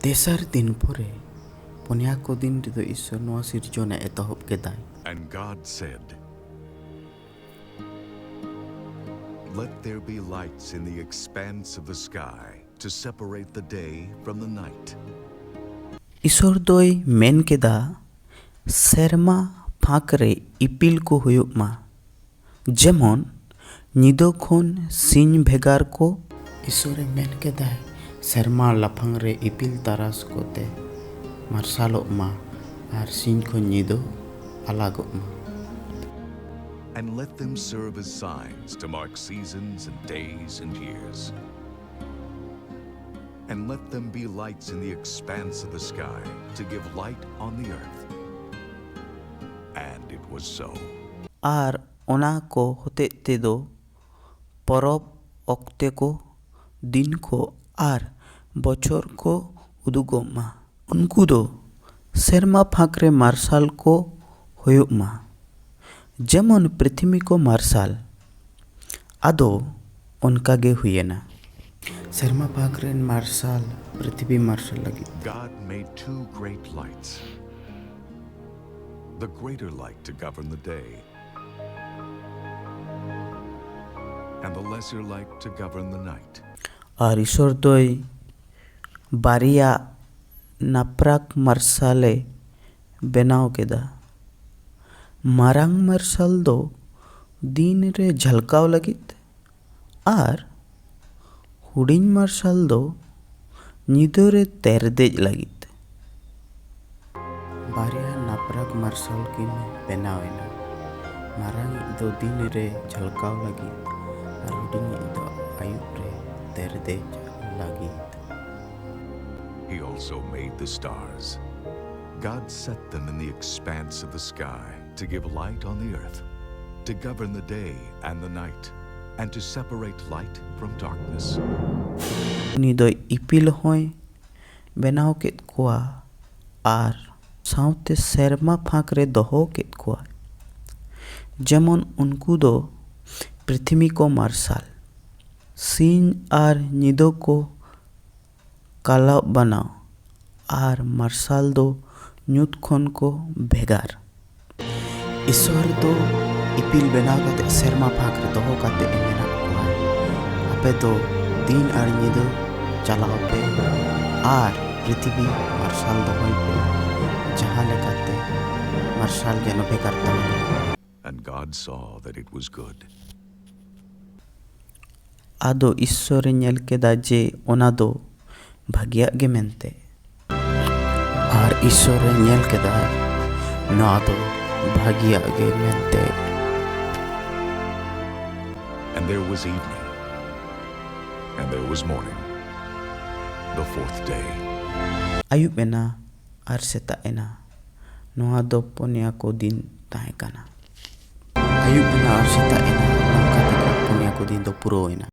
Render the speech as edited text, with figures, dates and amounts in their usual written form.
तेसर दिन परे पुनिया को दिन रे ईश्वर नोआ सिरजोने एतहब केदाय. And God said, "Let there be lights in the expanse of the sky to separate the day from the night." ईश्वर दोय मेन केदा सेरमा फाक रे इपिल को हुयुग मा जेमन निदो खोन सिंह भेगार को. ईश्वरे मेन केदाय सेरमा लाफांग रे इपिल तारास कोते मार्शालोग मा आर सिंह को निदो आलागोग मा. And let them serve as signs to mark seasons and days and years. And let them be lights in the expanse of the sky to give light on the earth. And it was so. आर ओना को होते ते दो परब ओक्ते को दिन को आर बछर को उदुगो मा. उनको दो सेरमा फाकरे मार्शाल को होयुग मा जेमन पृथ्वी को मार्शाल आदो उनका गे हुएना. सेरमा फाकरे मार्शाल पृथ्वी मार्शाल लगी. God made two great lights. The greater light to govern the day, and the lesser light to govern the night. आर ईश्वर दोय बारिया नाप्राक मार्शाले बेनाव केदा. मारांग मार्शाल दो दिन रे झलकाव लगित आर हुडिंग मार्शाल दो निदो रे तेरदेज लगित. बारिया नाप्राक मार्शाल किन बेनावेना. मारांग दो दिन रे झलकाव लगित आर हुडिंग दो आयुब रे तेरदेज लगित. He also made the stars. God set them in the expanse of the sky to give light on the earth, to govern the day and the night, and to separate light from darkness. उनी दो इपिल होय बेनाव केत कोआ are साउते सेरमा फाक रे दोहो केत कोआ जेमन उनको दो पृथ्वी को मार्शाल सिंह आर निदो को काला बनाओ आर मार्शाल दो ᱧᱩᱛ ᱠᱷᱚᱱ ᱠᱚ ᱵᱷᱮᱜᱟᱨ. ईश्वर दो इपिल बेनाव काते सेरमा फाक रे दोहो काते मेना कोआ आपे दो दिन आर निदो चलाव पे आर पृथ्वी मार्शाल दोहोय पे जहां लेकाते मार्शाल जेनो बेकार तमन. And God saw that it was good. आदो ईश्वर नेल केदा जे ओना दो भाग्या गे मेनते. आर ईश्वर नेल केदा ना दो भाग्या गे मेनते. And there was evening, and there was morning, the fourth day. आयुब एना आर सेता एना नोआ दो पुनिया को दिन ताहे काना. आयुब एना आर सेता एना नोका ते पुनिया को दिन दो पुरो एना.